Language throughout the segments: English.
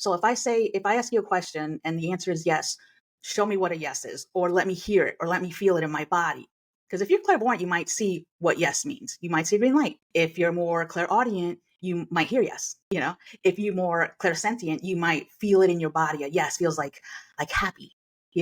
So if I ask you a question and the answer is yes, show me what a yes is, or let me hear it, or let me feel it in my body. Because if you're clairvoyant, you might see what yes means. You might see green light. If you're more clairaudient, you might hear yes. If you're more clairsentient, you might feel it in your body. A yes feels like happy,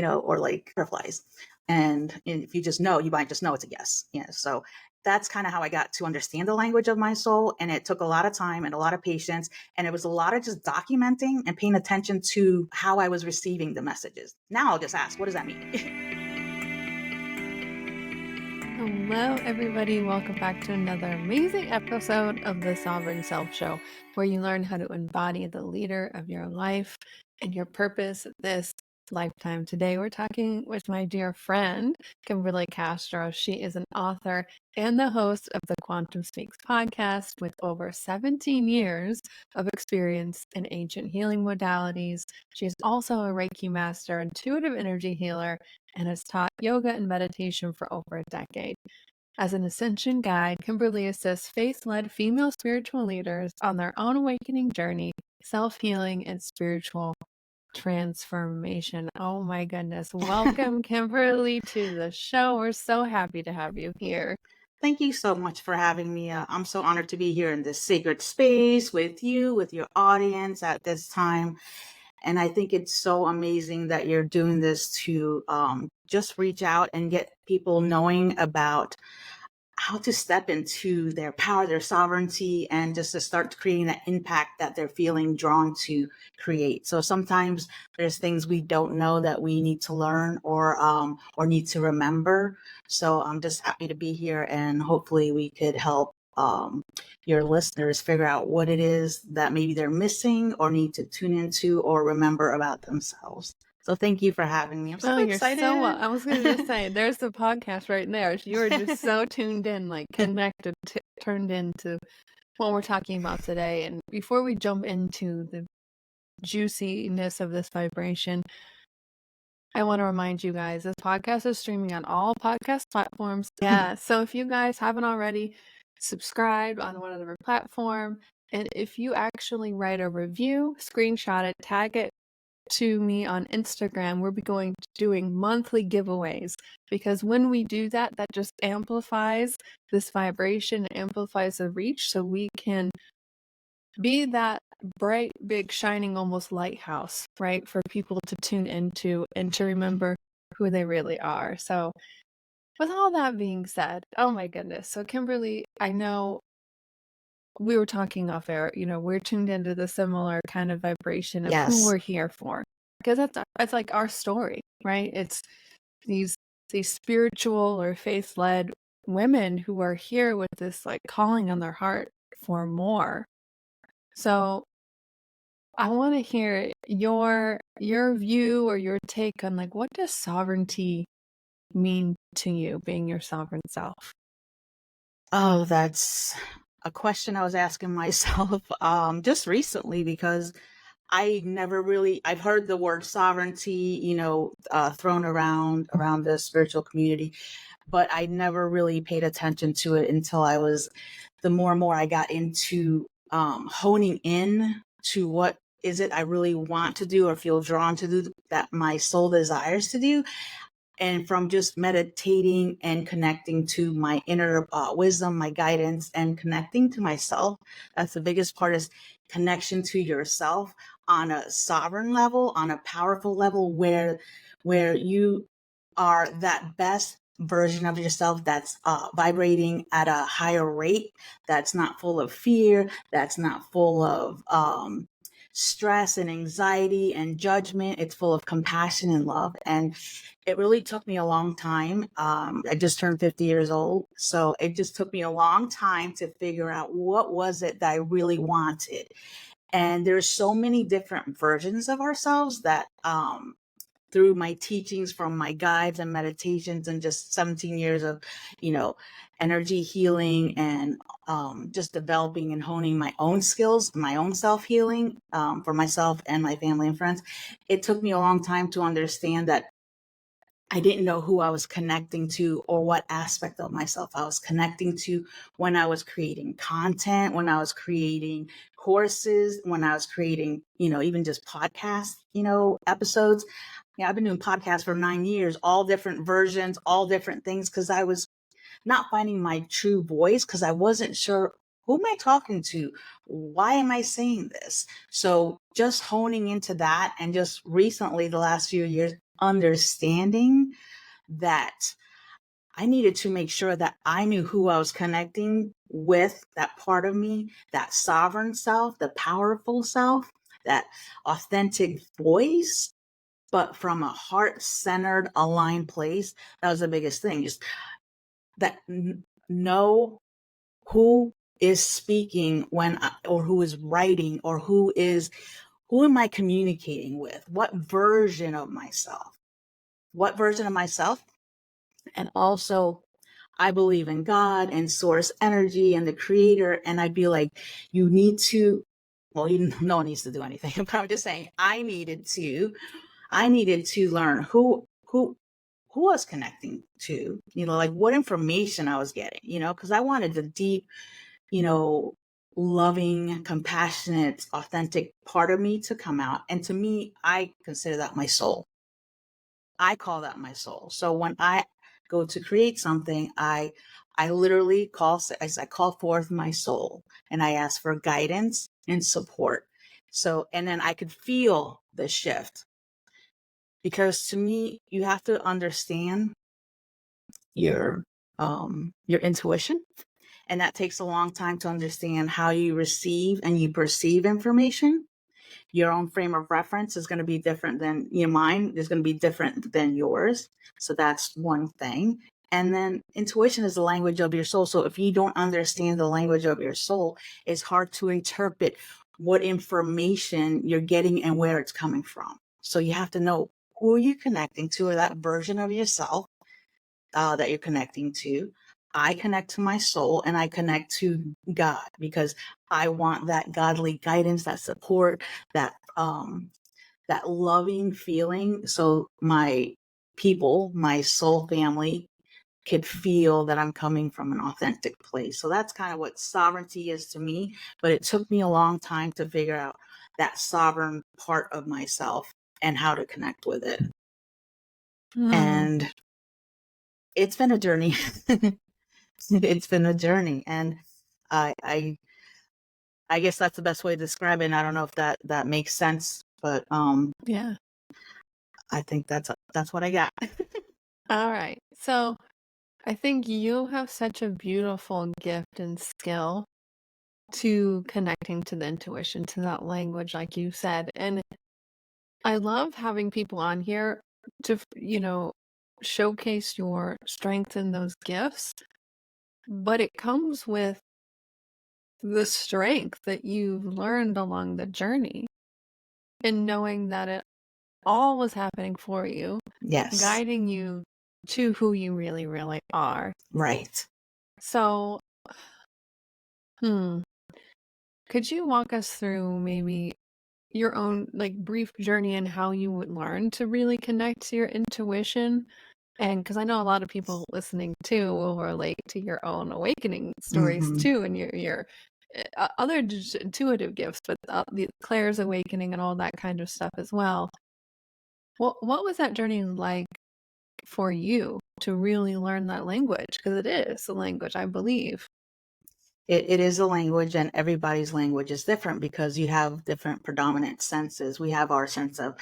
or like butterflies. And if you just know, you might just know it's a yes. So that's kind of how I got to understand the language of my soul. And it took a lot of time and a lot of patience. And it was a lot of just documenting and paying attention to how I was receiving the messages. Now I'll just ask, what does that mean? Hello, everybody. Welcome back to another amazing episode of the Sovereign Self Show, where you learn how to embody the leader of your life and your purpose this lifetime. Today, we're talking with my dear friend, Kymberly Castro. She is an author and the host of the Quantum Speaks podcast with over 17 years of experience in ancient healing modalities. She is also a Reiki master, intuitive energy healer, and has taught yoga and meditation for over a decade. As an ascension guide, Kymberly assists faith-led female spiritual leaders on their own awakening journey, self-healing, and spiritual transformation. Oh my goodness. Welcome, Kymberly, to the show. We're so happy to have you here. Thank you so much for having me. I'm so honored to be here in this sacred space with you, with your audience at this time. And I think it's so amazing that you're doing this to just reach out and get people knowing about how to step into their power, their sovereignty, and just to start creating that impact that they're feeling drawn to create. So sometimes there's things we don't know that we need to learn or need to remember. So I'm just happy to be here, and hopefully we could help your listeners figure out what it is that maybe they're missing or need to tune into or remember about themselves. So thank you for having me. I'm so excited. You're so well. I was going to just say, there's the podcast right there. You were just so tuned in, like connected, turned into what we're talking about today. And before we jump into the juiciness of this vibration, I want to remind you guys, this podcast is streaming on all podcast platforms. Yeah. So if you guys haven't already, subscribed on whatever platform. And if you actually write a review, screenshot it, tag it to me on Instagram, we'll be doing monthly giveaways, because when we do that, that just amplifies this vibration, amplifies the reach, so we can be that bright, big, shining, almost lighthouse, right, for people to tune into and to remember who they really are. So with all that being said, oh my goodness. So Kymberly, I know we were talking off air, we're tuned into the similar kind of vibration of who we're here for, because that's like our story, right? It's these spiritual or faith-led women who are here with this like calling on their heart for more. So I want to hear your view or your take on, like, what does sovereignty mean to you, being your sovereign self? Oh, that's a question I was asking myself just recently, because I've heard the word sovereignty, thrown around the spiritual community, but I never really paid attention to it until the more and more I got into honing in to what is it I really want to do or feel drawn to do, that my soul desires to do. And from just meditating and connecting to my inner wisdom, my guidance, and connecting to myself, that's the biggest part, is connection to yourself on a sovereign level, on a powerful level, where you are that best version of yourself that's vibrating at a higher rate, that's not full of fear, that's not full of stress and anxiety and judgment. It's full of compassion and love. And it really took me a long time. I just turned 50 years old. So it just took me a long time to figure out what was it that I really wanted. And there's so many different versions of ourselves that through my teachings from my guides and meditations and just 17 years of, energy healing and just developing and honing my own skills, my own self-healing for myself and my family and friends. It took me a long time to understand that I didn't know who I was connecting to or what aspect of myself I was connecting to when I was creating content, when I was creating courses, when I was creating, even just podcast, episodes. Yeah, I've been doing podcasts for 9 years, all different versions, all different things, because I was not finding my true voice because I wasn't sure, who am I talking to? Why am I saying this? So just honing into that, and just recently, the last few years, understanding that I needed to make sure that I knew who I was connecting with, that part of me, that sovereign self, the powerful self, that authentic voice, but from a heart-centered, aligned place. That was the biggest thing. Just that know who is speaking or who is writing, or who am I communicating with? What version of myself? What version of myself? And also, I believe in God and source energy and the creator. And I'd be like, you need to, well, no one needs to do anything, but I'm just saying I needed to learn who I was connecting to, like what information I was getting, because I wanted the deep, you know, loving, compassionate, authentic part of me to come out. And to me, I consider that my soul. I call that my soul. So when I go to create something, I literally I call forth my soul, and I ask for guidance and support. So, and then I could feel the shift, because to me, you have to understand your intuition, and that takes a long time to understand how you receive and you perceive information. Your own frame of reference is going to be different than your mind is going to be different than yours. So that's one thing. And then intuition is the language of your soul. So if you don't understand the language of your soul, it's hard to interpret what information you're getting and where it's coming from. So you have to know who you're connecting to, or that version of yourself that you're connecting to. I connect to my soul, and I connect to God, because I want that godly guidance, that support, that loving feeling. So my people, my soul family, could feel that I'm coming from an authentic place. So that's kind of what sovereignty is to me. But it took me a long time to figure out that sovereign part of myself and how to connect with it. And it's been a journey. It's been a journey, and I I guess that's the best way to describe it. And I don't know if that makes sense, but Yeah. I think that's what I got. All right. So I think you have such a beautiful gift and skill to connecting to the intuition, to that language, like you said. And I love having people on here to, showcase your strength in those gifts. But it comes with the strength that you've learned along the journey, and knowing that it all was happening for you, Yes, guiding you to who you really, really are. right. So, hmm, could you walk us through maybe your own like brief journey and how you would learn to really connect to your intuition? And because I know a lot of people listening too will relate to your own awakening stories Hmm. too, and your other intuitive gifts, but the Claire's awakening and all that kind of stuff as well. What was that journey like for you to really learn that language? Because it is a language, I believe. It is a language, and everybody's language is different because you have different predominant senses. We have our sense of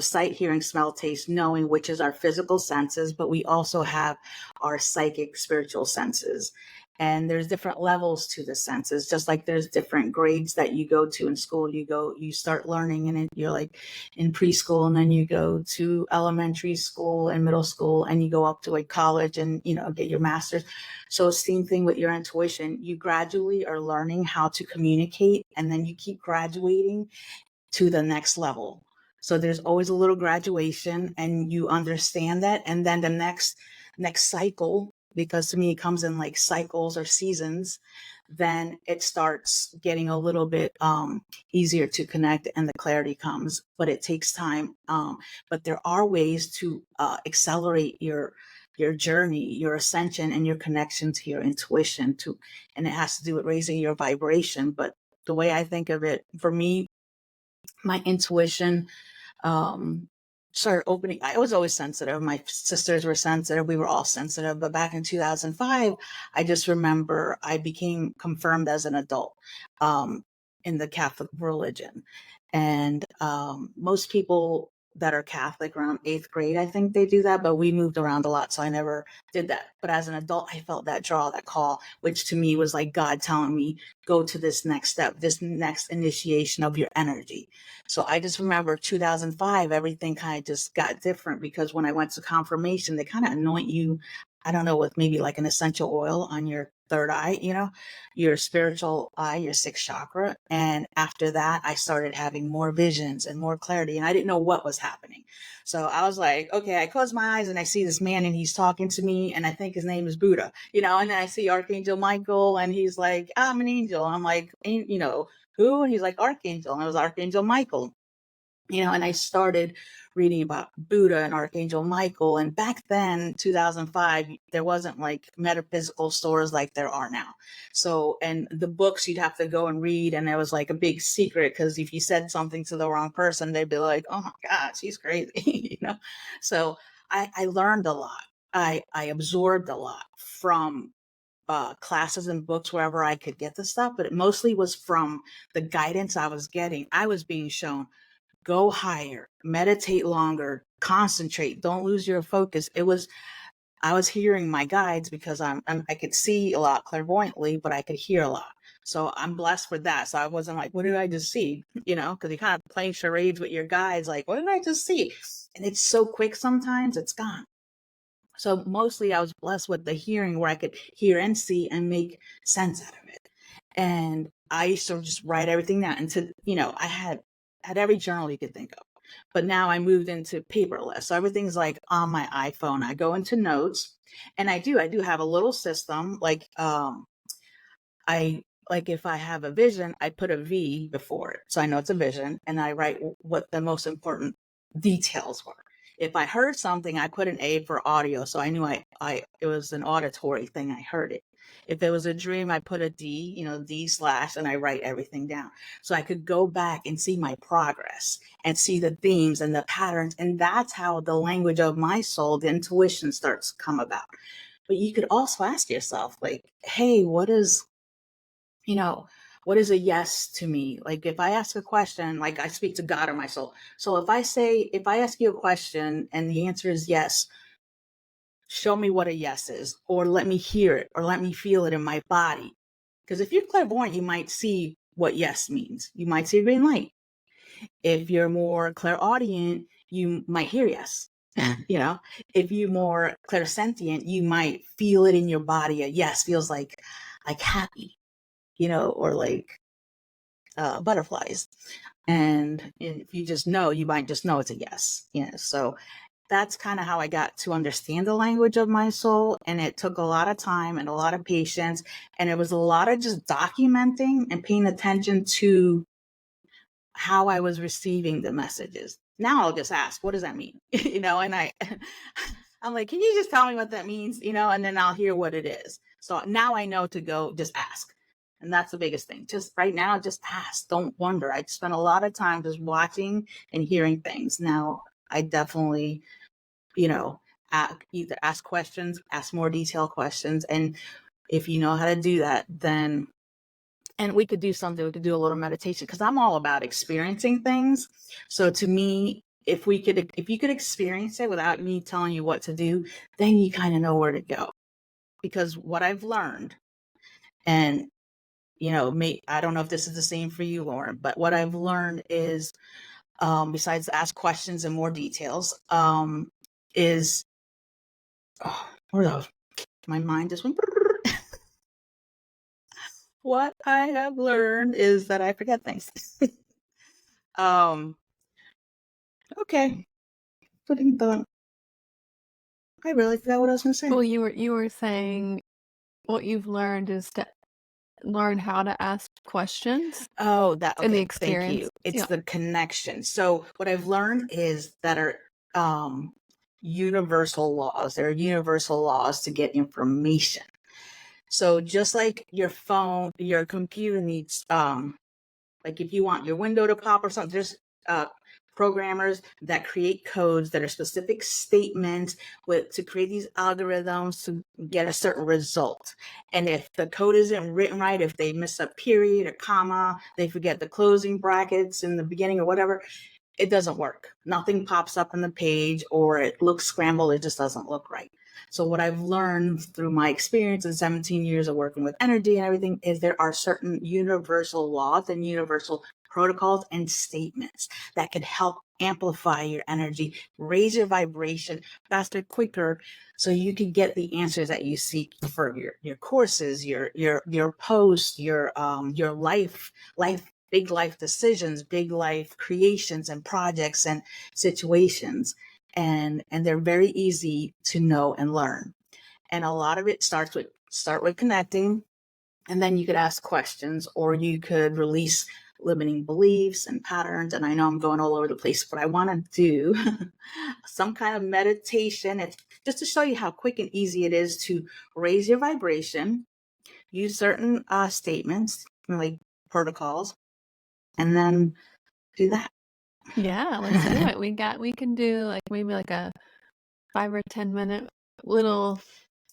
sight, hearing, smell, taste, knowing, which is our physical senses, but we also have our psychic, spiritual senses. And there's different levels to the senses, just like there's different grades that you go to in school. You start learning, and you're like in preschool, and then you go to elementary school and middle school, and you go up to like college and, get your master's. So same thing with your intuition. You gradually are learning how to communicate, and then you keep graduating to the next level. So there's always a little graduation, and you understand that. And then the next cycle, because to me it comes in like cycles or seasons, then it starts getting a little bit easier to connect and the clarity comes, but it takes time. But there are ways to accelerate your journey, your ascension, and your connection to your intuition to, and it has to do with raising your vibration. But the way I think of it, for me, my intuition um started opening. I was always sensitive. My sisters were sensitive. We were all sensitive. But back in 2005, I just remember I became confirmed as an adult in the Catholic religion. And most people that are Catholic around eighth grade, I think they do that, but we moved around a lot. So I never did that. But as an adult, I felt that draw, that call, which to me was like God telling me, go to this next step, this next initiation of your energy. So I just remember 2005, everything kind of just got different because when I went to confirmation, they kind of anoint you, I don't know, with maybe like an essential oil on your third eye, your spiritual eye, your sixth chakra. And after that, I started having more visions and more clarity, and I didn't know what was happening. So I was like, okay, I close my eyes and I see this man and he's talking to me, and I think his name is Buddha, and then I see Archangel Michael and he's like, I'm an angel. I'm like, who? And he's like, Archangel. And it was Archangel Michael, and I started reading about Buddha and Archangel Michael. And back then, 2005, there wasn't like metaphysical stores like there are now. So, and the books you'd have to go and read, and it was like a big secret because if you said something to the wrong person, they'd be like, oh my God, she's crazy, So I learned a lot. I absorbed a lot from classes and books wherever I could get the stuff, but it mostly was from the guidance I was getting. I was being shown, go higher, meditate longer, concentrate, don't lose your focus. I was hearing my guides because I could see a lot clairvoyantly, but I could hear a lot. So I'm blessed for that. So I wasn't like, what did I just see? Because you kind of play charades with your guides, like, what did I just see? And it's so quick sometimes, it's gone. So mostly I was blessed with the hearing where I could hear and see and make sense out of it. And I used to just write everything down into, I had every journal you could think of. But now I moved into paperless. So everything's like on my iPhone. I go into notes, and I do have a little system like I like if I have a vision, I put a V before it. So I know it's a vision, and I write what the most important details were. If I heard something, I put an A for audio. So I knew it was an auditory thing. I heard it. If it was a dream, I put a D, D slash, and I write everything down. So I could go back and see my progress and see the themes and the patterns. And that's how the language of my soul, the intuition starts to come about. But you could also ask yourself, like, hey, you know, what is a yes to me? Like if I ask a question, like I speak to God or my soul. So if I ask you a question and the answer is yes, show me what a yes is, or let me hear it, or let me feel it in my body. Because if you're clairvoyant, you might see what yes means. You might see a green light. If you're more clairaudient, you might hear yes. If you're more clairsentient, you might feel it in your body. A yes feels like happy, or like butterflies. And if you just know, you might just know it's a yes. So that's kind of how I got to understand the language of my soul. And it took a lot of time and a lot of patience. And it was a lot of just documenting and paying attention to how I was receiving the messages. Now I'll just ask, what does that mean? And I'm like, can you just tell me what that means? And then I'll hear what it is. So now I know to go just ask. And that's the biggest thing. Just right now, just ask. Don't wonder. I spent a lot of time just watching and hearing things. Now I definitely, either ask questions, ask more detailed questions. And if you know how to do that, then and we could do something, we could do a little meditation, because I'm all about experiencing things. So to me, if you could experience it without me telling you what to do, then you kind of know where to go. Because what I've learned, and I don't know if this is the same for you, Lauren, but what I've learned is, besides ask questions and more details, is where are those? My mind just went. What I have learned is that I forget things. Okay. Putting the I really forgot what I was going to say. Well, you were saying what you've learned is to learn how to ask questions Oh, that and the okay, thank experience. you. It's Yeah. the connection. So what I've learned is that are um universal laws. There are universal laws to get information. So just like your phone, your computer needs like if you want your window to pop or something, there's programmers that create codes that are specific statements with to create these algorithms to get a certain result. And if the code isn't written right, if they miss a period or comma, they forget the closing brackets in the beginning or whatever, it doesn't work. Nothing pops up on the page or it looks scrambled. It just doesn't look right. So what I've learned through my experience in 17 years of working with energy and everything is there are certain universal laws and universal protocols and statements that could help amplify your energy, raise your vibration faster, quicker, so you can get the answers that you seek for your courses, your posts, your life big life decisions, big life creations and projects and situations. And they're very easy to know and learn. And a lot of it start with connecting, and then you could ask questions or you could release limiting beliefs and patterns. And I know I'm going all over the place, but I want to do some kind of meditation. It's just to show you how quick and easy it is to raise your vibration, use certain statements like protocols, and then do that. Yeah, let's do it. We can do like maybe like a 5 or 10 minute little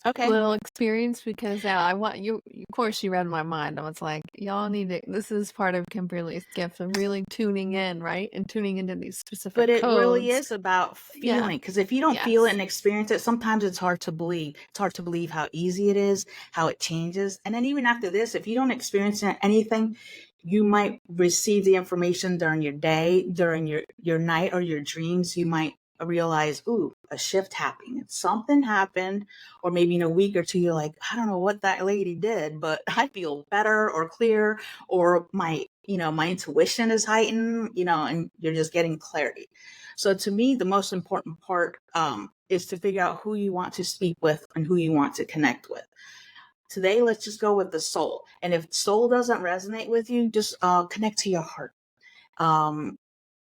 Okay. little experience because I want you, of course, you read my mind. I was like, y'all need to, this is part of Kimberly's gift of really tuning in, right? And tuning into these specific But it really codes. is about Yeah. feeling, because if you don't feel it Yes. and experience it, sometimes it's hard to believe. It's hard to believe how easy it is, how it changes. And then even after this, if you don't experience anything, you might receive the information during your day, during your night or your dreams. You might realize, ooh, a shift happening. Something happened. Or maybe in a week or two, you're like, I don't know what that lady did, but I feel better or clear, or my intuition is heightened, and you're just getting clarity. So to me, the most important part is to figure out who you want to speak with and who you want to connect with. Today, let's just go with the soul. And if soul doesn't resonate with you, just connect to your heart. Um,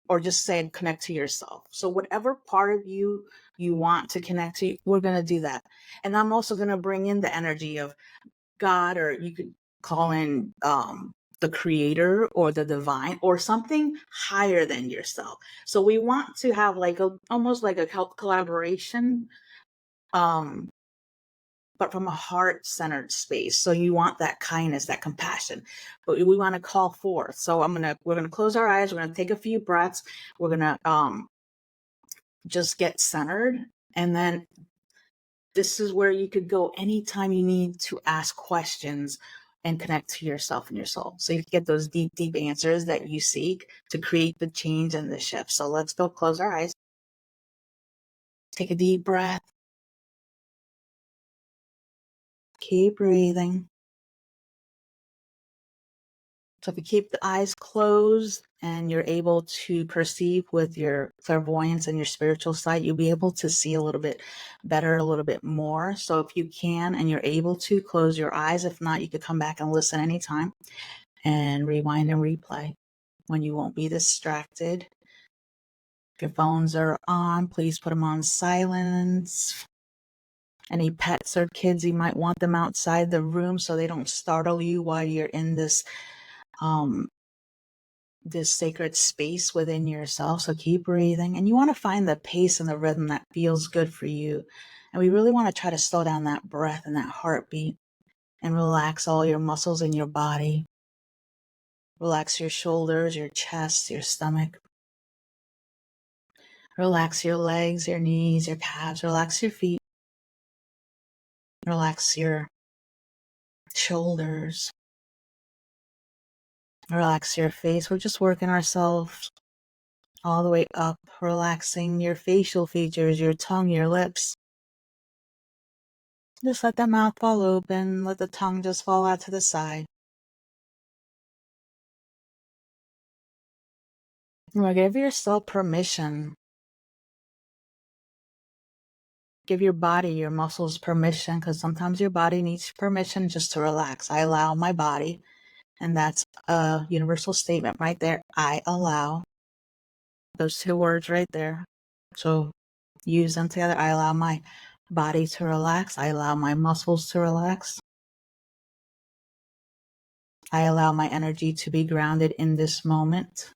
or just say connect to yourself. So whatever part of you want to connect to, we're going to do that. And I'm also going to bring in the energy of God, or you could call in the creator or the divine or something higher than yourself. So we want to have like almost like a collaboration, um, but from a heart centered space. So you want that kindness, that compassion, but we want to call forth. So we're gonna close our eyes. We're gonna take a few breaths. We're gonna just get centered, and then this is where you could go anytime you need to ask questions and connect to yourself and your soul. So you get those deep, deep answers that you seek to create the change and the shift. So let's go close our eyes. Take a deep breath. Keep breathing. So if you keep the eyes closed and you're able to perceive with your clairvoyance and your spiritual sight, you'll be able to see a little bit better, a little bit more. So if you can and you're able to close your eyes, if not, you could come back and listen anytime and rewind and replay when you won't be distracted. If your phones are on, please put them on silence. Any pets or kids, you might want them outside the room so they don't startle you while you're in um, this sacred space within yourself. So keep breathing. And you want to find the pace and the rhythm that feels good for you. And we really want to try to slow down that breath and that heartbeat and relax all your muscles in your body. Relax your shoulders, your chest, your stomach. Relax your legs, your knees, your calves. Relax your feet. Relax your shoulders. Relax your face. We're just working ourselves all the way up, relaxing your facial features, your tongue, your lips. Just let the mouth fall open. Let the tongue just fall out to the side. Give yourself permission Give your body, your muscles permission, because sometimes your body needs permission just to relax. I allow my body, and that's a universal statement right there. I allow, those two words right there. So use them together. I allow my body to relax. I allow my muscles to relax. I allow my energy to be grounded in this moment.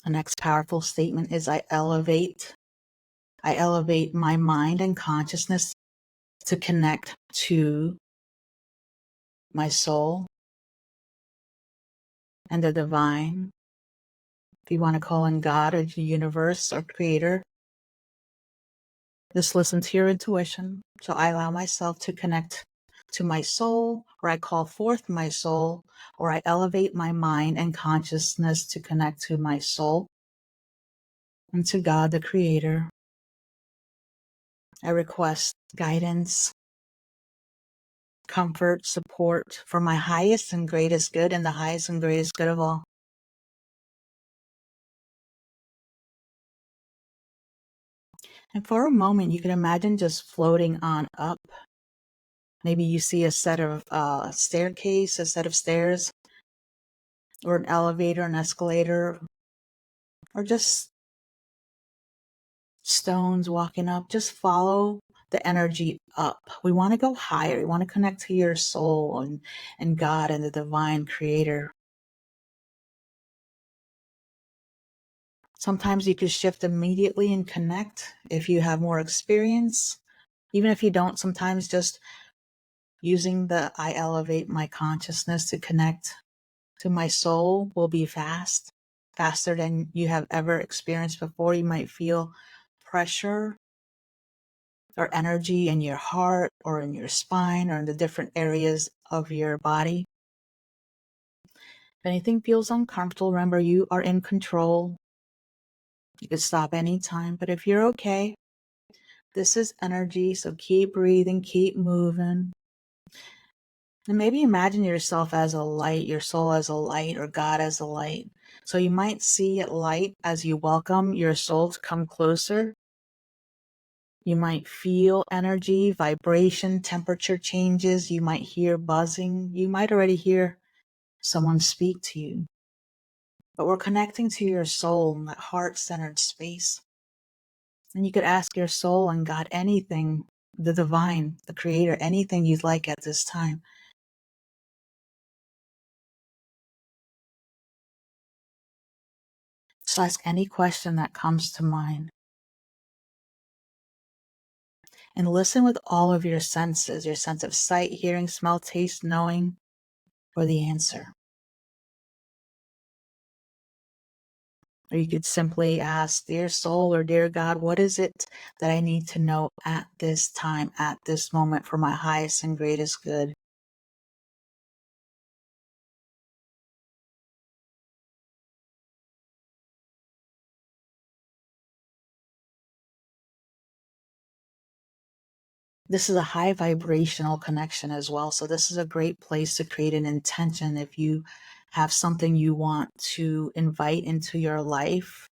The next powerful statement is I elevate my mind and consciousness to connect to my soul and the divine. If you want to call in God or the universe or creator, just listen to your intuition. So I allow myself to connect to my soul, or I call forth my soul, or I elevate my mind and consciousness to connect to my soul and to God, the creator. I request guidance, comfort, support for my highest and greatest good and the highest and greatest good of all. And for a moment, you can imagine just floating on up. Maybe you see a set of staircase, a set of stairs, or an elevator, an escalator, or just stones walking up. Just follow the energy up. We want to go higher. We want to connect to your soul and God and the divine creator. Sometimes you could shift immediately and connect if you have more experience. Even if you don't, sometimes just using the I elevate my consciousness to connect to my soul will be faster than you have ever experienced before. You might feel pressure or energy in your heart or in your spine or in the different areas of your body. If anything feels uncomfortable, remember you are in control. You could stop anytime, but if you're okay, this is energy, so keep breathing, keep moving. And maybe imagine yourself as a light, your soul as a light, or God as a light. So you might see it light as you welcome your soul to come closer. You might feel energy, vibration, temperature changes. You might hear buzzing. You might already hear someone speak to you. But we're connecting to your soul in that heart-centered space. And you could ask your soul and God anything, the divine, the creator, anything you'd like at this time. Just ask any question that comes to mind. And listen with all of your senses, your sense of sight, hearing, smell, taste, knowing, for the answer. Or you could simply ask, dear soul or dear God, what is it that I need to know at this time, at this moment, for my highest and greatest good? This is a high vibrational connection as well. So this is a great place to create an intention if you have something you want to invite into your life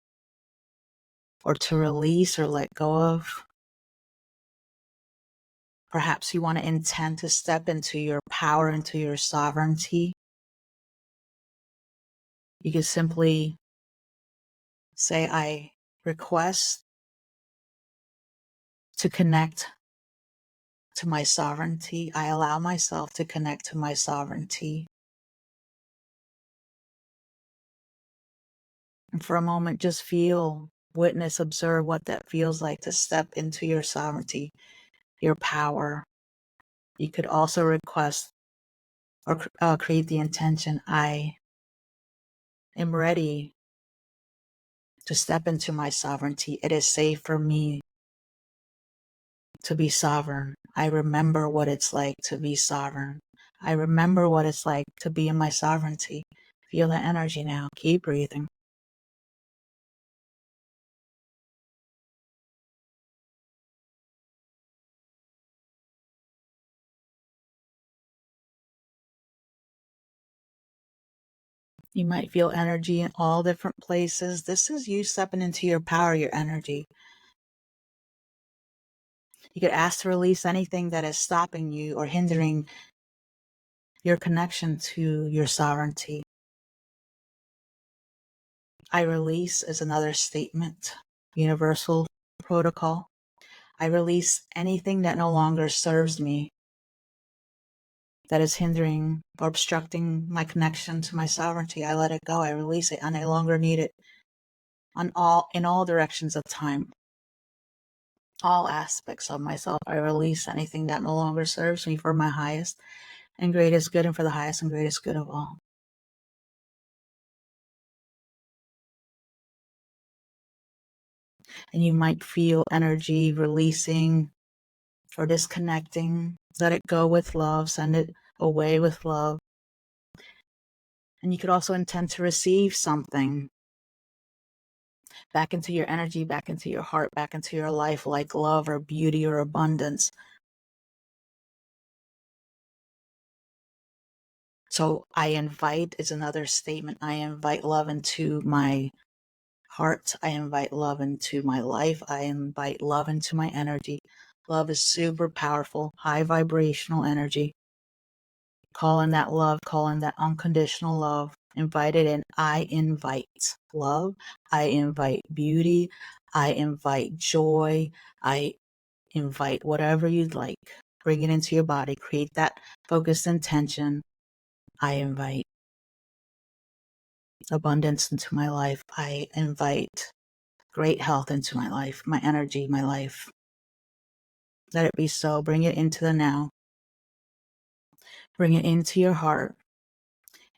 or to release or let go of. Perhaps you want to intend to step into your power, into your sovereignty. You could simply say, I request to connect to my sovereignty. I allow myself to connect to my sovereignty. And for a moment, just feel, witness, observe what that feels like to step into your sovereignty, your power. You could also request or create the intention, I am ready to step into my sovereignty. It is safe for me to be sovereign. I remember what it's like to be sovereign. I remember what it's like to be in my sovereignty. Feel that energy now. Keep breathing. You might feel energy in all different places. This is you stepping into your power, your energy. You could ask to release anything that is stopping you or hindering your connection to your sovereignty. I release is another statement, universal protocol. I release anything that no longer serves me, that is hindering or obstructing my connection to my sovereignty. I let it go. I release it. I no longer need it in all directions of time, all aspects of myself. I release anything that no longer serves me for my highest and greatest good and for the highest and greatest good of all. And you might feel energy releasing or disconnecting. Let it go with love. Send it away with love. And you could also intend to receive something back into your energy, back into your heart, back into your life, like love or beauty or abundance. So I invite is another statement. I invite love into my heart. I invite love into my life. I invite love into my energy. Love is super powerful, high vibrational energy. Call in that love, call in that unconditional love. Invite it in. I invite love. I invite beauty. I invite joy. I invite whatever you'd like. Bring it into your body. Create that focused intention. I invite abundance into my life. I invite great health into my life, my energy, my life. Let it be so. Bring it into the now. Bring it into your heart.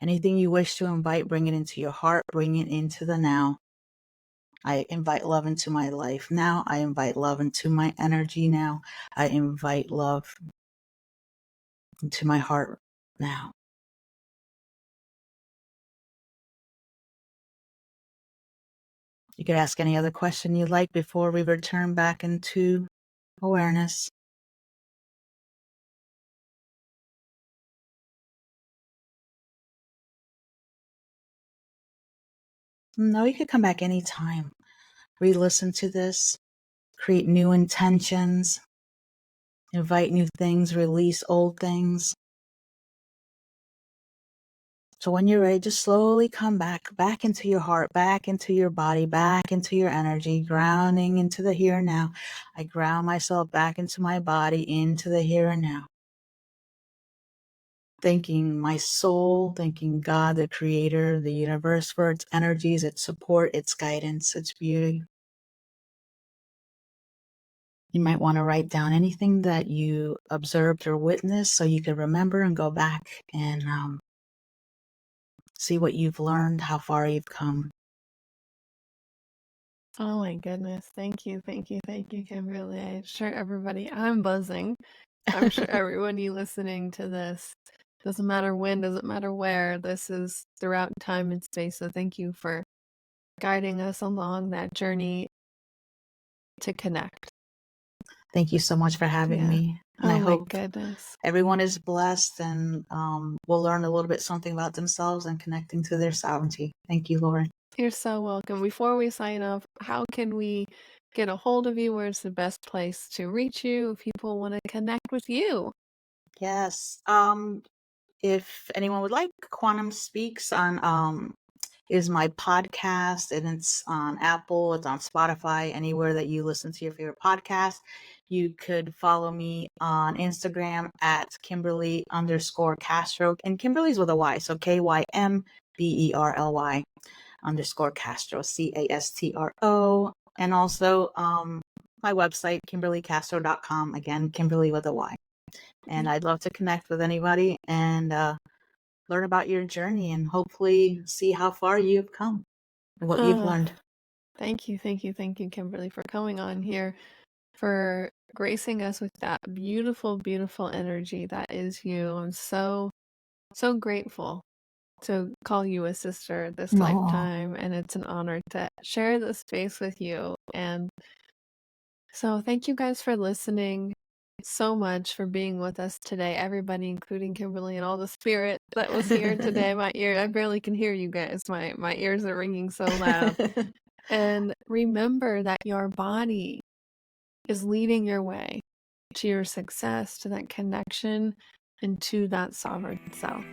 Anything you wish to invite, bring it into your heart. Bring it into the now. I invite love into my life now. I invite love into my energy now. I invite love into my heart now. You could ask any other question you like before we return back into awareness. No, you could come back anytime. Re-listen to this, create new intentions, invite new things, release old things. So when you're ready, just slowly come back into your heart, back into your body, back into your energy, grounding into the here and now. I ground myself back into my body, into the here and now. Thanking my soul, thanking God, the creator, the universe for its energies, its support, its guidance, its beauty. You might want to write down anything that you observed or witnessed so you can remember and go back and see what you've learned, how far you've come. Oh my goodness. Thank you, thank you, thank you, Kymberly. I'm sure I'm buzzing. I'm sure everybody listening to this, doesn't matter when, doesn't matter where, this is throughout time and space. So thank you for guiding us along that journey to connect. Thank you so much for having me. And I Oh my hope goodness. everyone is blessed and will learn a little bit something about themselves and connecting to their sovereignty. Thank you, Lauren. You're so welcome. Before we sign off, how can we get a hold of you? Where's the best place to reach you if people want to connect with you? Yes. If anyone would like, Quantum Speaks on is my podcast, and it's on Apple, it's on Spotify, anywhere that you listen to your favorite podcast. You could follow me on Instagram at Kymberly_Castro, and Kimberly's with a Y, so KYMBERLY _Castro, CASTRO, and also my website, KymberlyCastro.com, again, Kimberly with a Y. And I'd love to connect with anybody and learn about your journey and hopefully see how far you've come and what you've learned. Thank you, thank you, thank you, Kymberly, for coming on here, for gracing us with that beautiful, beautiful energy that is you. I'm so, so grateful to call you a sister this lifetime, and it's an honor to share this space with you. And so thank you guys for listening. so much for being with us today, everybody, including Kimberly and all the spirit that was here today. I barely can hear you guys. My ears are ringing so loud. And remember that your body is leading your way to your success, to that connection, and to that sovereign self.